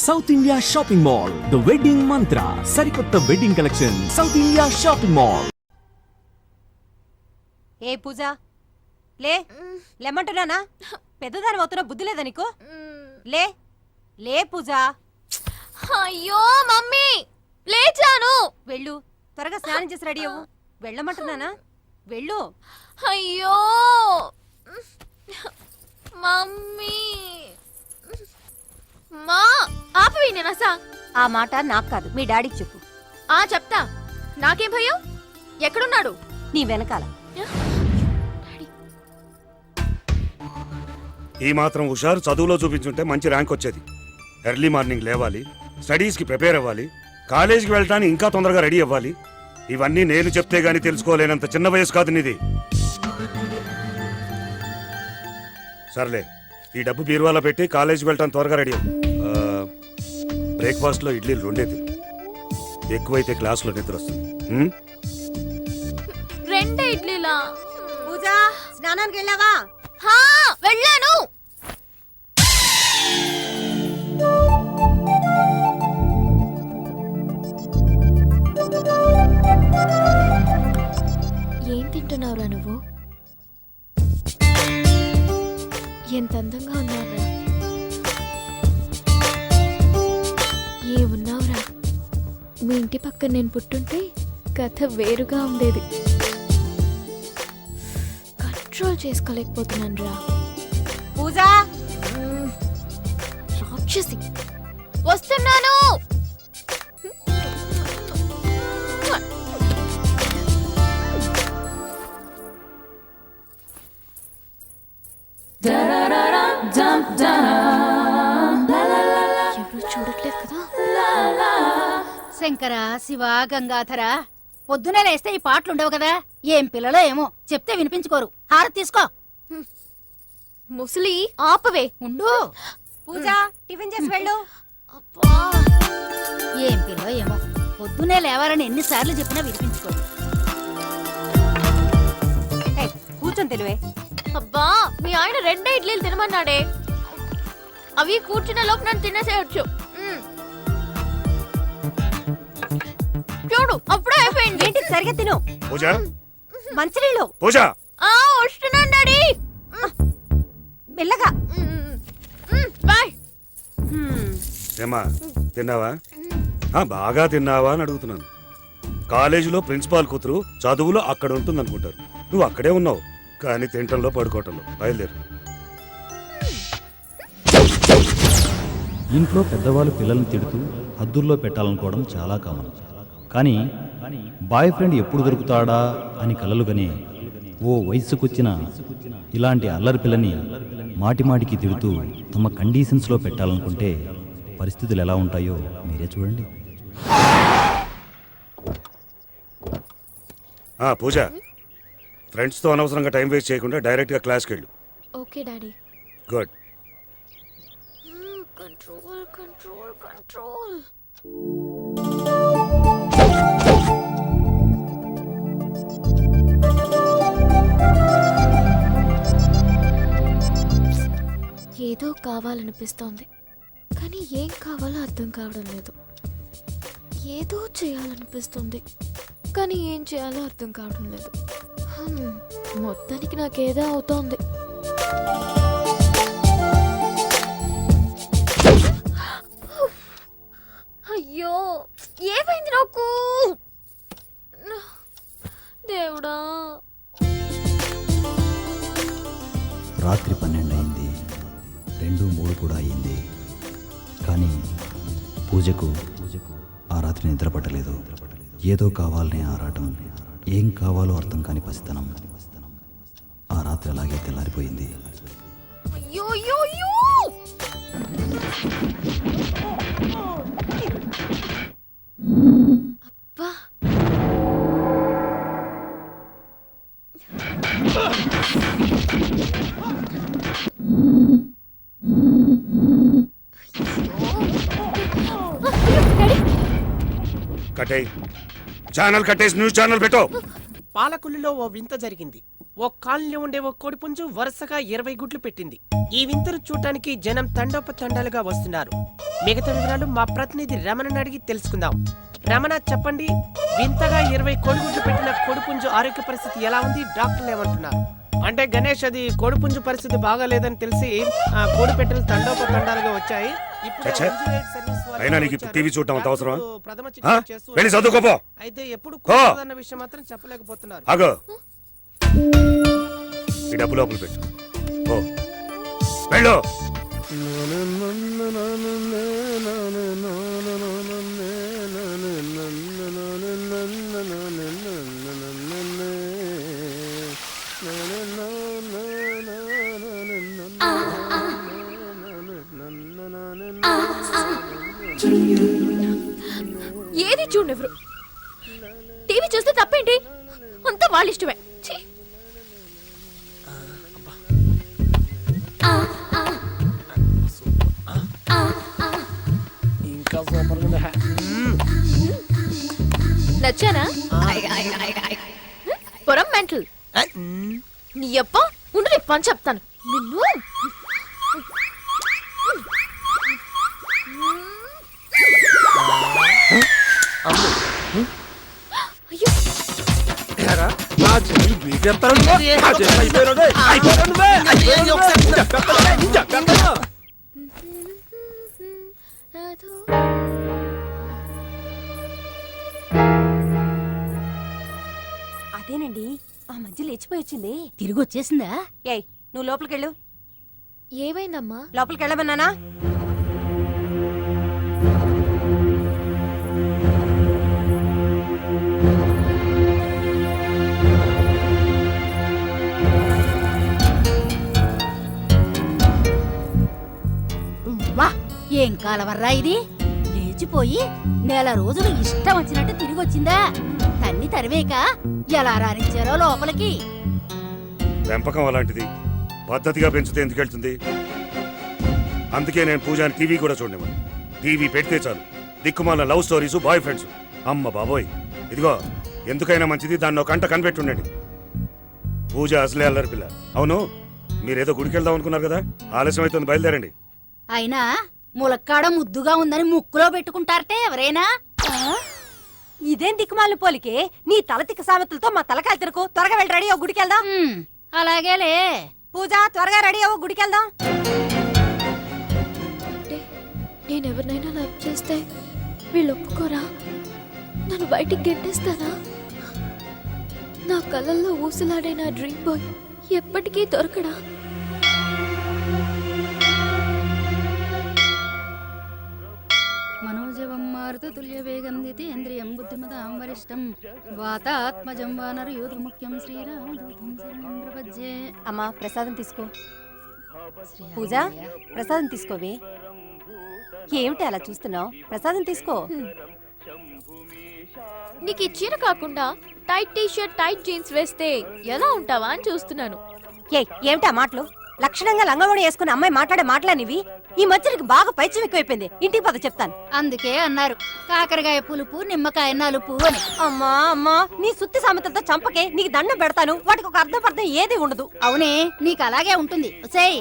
South India shopping mall, the wedding Mantra, సరికొత్త wedding collection, south India shopping mall. ఏ పూజ లేమంటున్నానా? పెద్దదాని అవుతున్నా బుద్ధి లేదా నీకు? లే పూజ. అయ్యో మమ్మీ లేచాను. వెళ్ళు, త్వరగా స్నానం చేసి రెడీ అవ్వు. వెళ్ళమంటున్నానా? వెళ్ళు. అయ్యో మమ్మీ మా ఆపవి నేనసా. ఆ మాట నాకు కాదు, మీ డాడీకి చెప్పు. చెప్తా. నాకేం భయం? ఎక్కడున్నాడు? నీ వెనకాల. ఈ మాత్రం హుషారు చదువులో చూపించుంటే మంచి ర్యాంక్ వచ్చేది. ఎర్లీ మార్నింగ్ లేవాలి, స్టడీస్కి ప్రిపేర్ అవ్వాలి, కాలేజీకి వెళ్ళటానికి ఇంకా తొందరగా రెడీ అవ్వాలి. ఇవన్నీ నేను చెప్తే గానీ తెలుసుకోలేనంత చిన్న వయసు కాదు నీది. సర్లే, ఈ డబ్బు బీరువాలో పెట్టి కాలేజీకి వెళ్ళటానికి త్వరగా రెడీ అవ్వు. బ్రేక్ఫాస్ట్లో ఇడ్లీలు 2 తిను. ఎక్కువైతే క్లాస్లో నిద్ర వస్తుంది. 2 ఇడ్లీలా? పూజ, స్నానానికి వెళ్ళావా? వెళ్ళాను. ఏం తింటున్నావురా నువ్వు? ఎంత అందంగా ఉన్నావురా. ఏమున్నావురా. మీ ఇంటి పక్కన నేను పుట్టుంటే కథ వేరుగా ఉండేది. కంట్రోల్ చేసుకోలేకపోతున్నాను రా. పూజ, రాక్షసి. వస్తున్నాను. ఎవరు చూడట్లేదు కదా. శంకర, శివ, గంగాధర, పొద్దునే లేస్తే ఈ పాటలుండవు కదా. ఏం పిల్లలో ఏమో, చెప్తే వినిపించుకోరు. హారతి తీసుకో. ముసలి ఆపవే. ఉండు. పూజ, టిఫిన్ చేసి వెళ్ళు. అబ్బా, ఏం పిల్లో ఏమో, పొద్దునే లేవాలని ఎన్నిసార్లు చెప్పినా వినిపించుకోరు. కూర్చొని తెలివే. అబ్బా, మీ ఆయన 2 ఇడ్లీలు తినమన్నాడే. అవి కూర్చున్న లోపు నన్ను తినేసేయచ్చు. చూడు, అప్పుడే అయిపోయింది. ఏంటి, సరిగా తిను. పూజ, మంచినీళ్ళు. పూజ. వస్తున్నాను డాడీ. మెల్లగా. బాయ్. ఏమా, తిన్నావా? బాగా తిన్నావా అని అడుగుతున్నాను. కాలేజీలో ప్రిన్సిపాల్ కూతురు చదువులో అక్కడ ఉంటుంది అనుకుంటారు. నువ్వు అక్కడే ఉన్నావు, కానీ తింటంలో పడుకోవటంలో. బయలుదేరు. ఇంట్లో పెద్దవాళ్ళు పిల్లల్ని తిడుతూ హద్దుల్లో పెట్టాలనుకోవడం చాలా కామన్. కానీ బాయ్ ఫ్రెండ్ ఎప్పుడు దొరుకుతాడా అని కలలుగానే ఓ వయస్సుకొచ్చిన ఇలాంటి అల్లరి పిల్లని మాటిమాటికి తిడుతూ తమ కండిషన్స్లో పెట్టాలనుకుంటే పరిస్థితులు ఎలా ఉంటాయో మీరే చూడండి. పూజ, ఫ్రెండ్స్తో అనవసరంగా టైం వేస్ట్ చేయకుండా డైరెక్ట్గా క్లాస్కి వెళ్ళు. Okay daddy. Good. Control control control. ఏదో కావాలనిపిస్తోంది, కానీ ఏం కావాలో అర్థం కావడం లేదు. ఏదో చేయాలనిపిస్తుంది, కానీ ఏం చేయాలో అర్థం కావడం లేదు. మొత్తానికి నాకేదో అవుతోంది. అయ్యో, ఏమైంది నాకు? దేవుడా. రాత్రి 12 అయింది, 2, 3 కూడా అయింది. కానీ పూజకు ఆ రాత్రి నిద్ర పట్టలేదు. ఏదో కావాలనే ఆరాటం, ఏం కావాలో అర్థం కాని పసితనం. ఆ రాత్రి అలాగే తెల్లారిపోయింది. అయ్యో అయ్యో అయ్యో. అబ్బా, కట్టేయ్. ఛానల్ కట్టేసి న్యూస్ ఛానల్ పెట్టు. పాలకుల్లో ఓ వింత జరిగింది. ఓ కాలనీలో ఉండే ఓ కోడిపుంజు వరుసగా 20 గుడ్లు పెట్టింది. ఈ వింతను చూడటానికి జనం తండోపతండాలుగా వస్తున్నారు. మిగతా వివరాలు మా ప్రతినిధి రమణని అడిగి తెలుసుకుందాం. రమణ, చెప్పండి, వింతగా 20 కోడిగుడ్లు పెట్టిన కోడిపుంజు ఆరోగ్య పరిస్థితి ఎలా ఉంది? డాక్టర్లు ఏమంటున్నారు? అంటే గణేష్, అది కోడిపుంజు పరిస్థితి బాగాలేదని తెలిసి ఆ కోడి పెట్టెలు తండోపతండాలుగా వచ్చాయి. ఇప్పుడు చచ్చా. అంజులేట్ సర్వీస్ వారు అయినా నీకు ఇప్పుడు టీవీ చూడటం అంత అవసరమా? డాక్టర్లు ప్రథమ ఆ? చికిత్స చేస్తూ వెళ్ళి చదువుకోపో. అయితే ఎప్పుడు కో. అన్న విషయం మాత్రం చెప్పలేకపోతున్నారు. ఆగో, ఈ డబ్బు లోపల పెట్టు. ఓ వెళ్ళు. ఏది చూడెవరు టీవీ చూస్తే తప్పేంటి? అంతా వాళ్ళ ఇష్టమే. ఛీ! ఇంకా సూపర్ గా ఉంది. నచ్చానా? పొరం మెంటల్ నీ అప్ప ఉండు, నీ పని చెప్తాను నిన్ను. అయ్యో, అదేనండి, ఆ మధ్య లేచిపోయి వచ్చింది. తిరిగి వచ్చేసిందా? ఏయ్, నువ్వు లోపలికెళ్ళు. ఏమైందమ్మా? లోపలికెళ్ళమన్నానా? వా, ఏం కాలవర్రా ఇది? లేచిపోయి నెల రోజులు ఇష్టం వచ్చినట్టు తిరిగి వచ్చిందా? తన్ని తరివేక ఎలా రానిచ్చారో లోపలికి. పెంపకం అలాంటిది, పద్ధతిగా పెంచితే ఎందుకు వెళ్తుంది? అందుకే నేను పూజాని టీవీ కూడా చూడనివ్వను. టీవీ పెడితే చాలు దిక్కుమాల లవ్ స్టోరీస్, బాయ్ ఫ్రెండ్స్. అమ్మ బాబోయ్, ఇదిగో ఎందుకైనా మంచిది దాన్ని ఒక కంట కనిపెట్టుండండి. పూజ అసలే అల్లరి పిల్ల. అవును, మీరేదో గుడికి వెళ్దాం అనుకున్నారు కదా, ఆలస్యం అవుతుంది, బయలుదేరండి. అయినా ములక్కాడ ముద్దుగా ఉందని ముక్కులో పెట్టుకుంటారటే ఎవరైనా? ఇదేం దిక్కుమాలిన పోలికే? నీ తలతిక్క సామెతలతో మా తలకాయలు తిరకు. త్వరగా వెళ్ళి రెడీ అవ్వు, గుడికెళ్దాం. అలాగేలే. పూజ, త్వరగా రెడీ అవ్వు, గుడికెళ్దాం. అంటే నేను ఎవరినైనా లవ్ చేస్తే వీళ్ళు ఒప్పుకోరా? నన్ను బయటికి గెంటేస్తారా? నా కళ్ళల్లో ఊసులాడే నా డ్రీమ్ బాయ్ ఎప్పటికీ దొరకడా? మనోజవం మారుత తుల్య వేగం దితేంద్రియం బుద్ధిమతాం వరిష్టం వాతాత్మజం వానర యోధ ముఖ్యం శ్రీరామదూతం శరణం ప్రపజ్యే. అమ్మా, ప్రసాదం తీసుకో. పూజ, ప్రసాదం తీసుకోవే. ఏమిటి అలా చూస్తున్నావు? ప్రసాదం తీసుకో. నీకు ఈ చీర కాకుండా tight T shirt, tight jeans వేస్తే ఎలా ఉంటావా అని చూస్తున్నాను. ఏమిటి ఆ మాటలు? లక్షణంగా లంగవోడి వేసుకున్న అమ్మాయి మాట్లాడే మాటలనివి. ఈ మధ్య నీకు బాగా పైచ్యం ఎక్కువైపోయింది. ఇంటికి పద, చెప్తాను. అందుకే అన్నారు కాకరకాయ పులుపు నిమ్మకాయ నలుపు అని. అమ్మా అమ్మా, నీ సుత్తి సామెతలతో చంపకే. నీకు దండం పెడతాను. వాటికి ఒక అర్థం ఏది ఉండదు. అవునే, నీకు అలాగే ఉంటుంది. సేయ్,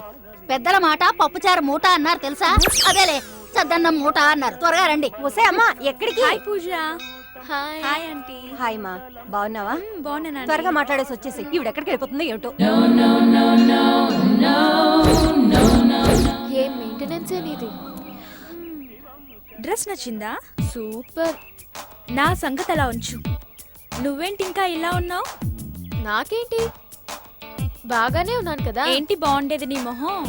పెద్దల మాట పప్పుచారు మూట అన్నారు తెలుసా? అదేలే, చద్దన్నం మూట అన్నారు. త్వరగా రండి. ఒసే అమ్మా, ఎక్కడికి? పూజ. హాయ్. Hi aunty. హాయ్ మా, బాగున్నావా? బాగున్నాను. త్వరగా మాట్లాడేసి వచ్చేసి. ఈవిడ ఎక్కడికి వెళ్ళిపోతుందో ఏమిటో. ఏం మెయింటెనెన్స్ అనేది? డ్రెస్ నచ్చిందా? సూపర్. నా సంగతి అలా ఉంచు. నువ్వేంటి ఇంకా ఇలా ఉన్నావు? నాకేంటి, బాగానే ఉన్నాను కదా. ఏంటి బాగుండేది నీ మొహం?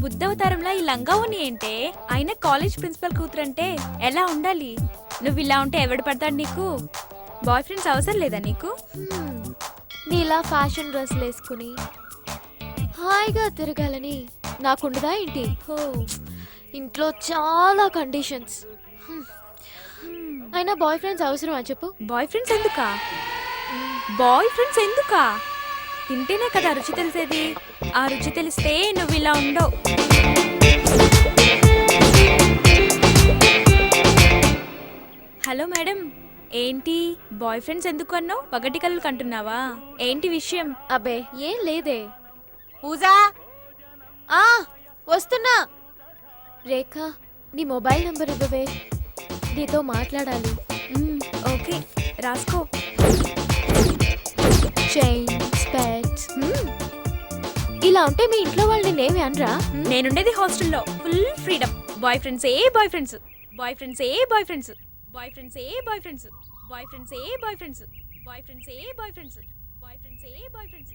బుద్ధవతారంలా ఈ లంగా ఉని ఏంటే? అయినా కాలేజ్ ప్రిన్సిపల్ కూతురంటే ఎలా ఉండాలి? నువ్వు ఇలా ఉంటే ఎవడు పడతాడు నీకు? బాయ్ ఫ్రెండ్స్ అవసరం లేదా నీకు? నీలా ఫ్యాషన్ డ్రెస్లు వేసుకుని హాయిగా తిరగాలని నాకుండదా ఏంటి? హో, ఇంట్లో చాలా కండిషన్స్. అయినా బాయ్ ఫ్రెండ్స్ అవసరమా చెప్పు? బాయ్ ఫ్రెండ్స్ ఎందుకా? బాయ్ ఫ్రెండ్స్ ఎందుకా? తింటేనే కదా రుచి తెలిసేది. ఆ రుచి తెలిస్తే నువ్వు ఇలా ఉండవు. హలో మేడం, ఏంటి బాయ్ ఫ్రెండ్స్ ఎందుకు అన్నావు? పగటి కళ్ళు కంటున్నావా? ఏంటి విషయం? అబ్బే ఏం లేదే. పూజ ఆ వస్తున్నా. రేఖ నీ మొబైల్ నంబర్ ఇవ్వవే, నీతో మాట్లాడాలి. ఓకే రాసుకో. చైన్ స్పెట్స్. ఇలా ఉంటే మీ ఇంట్లో వాళ్ళు నేనేమి అనరా? నేనుండేది హాస్టల్లో, ఫుల్ ఫ్రీడమ్. బాయ్ ఫ్రెండ్స్ ఏ బాయ్ ఫ్రెండ్స్, బాయ్ ఫ్రెండ్స్ ఏ బాయ్ ఫ్రెండ్స్, బాయ్ ఫ్రెండ్స్ ఏ బాయ్ ఫ్రెండ్స్, బాయ్ ఫ్రెండ్స్ ఏ బాయ్ ఫ్రెండ్స్, బాయ్ ఫ్రెండ్స్ ఏ బాయ్ ఫ్రెండ్స్, బాయ్ ఫ్రెండ్స్ ఏ బాయ్ ఫ్రెండ్స్.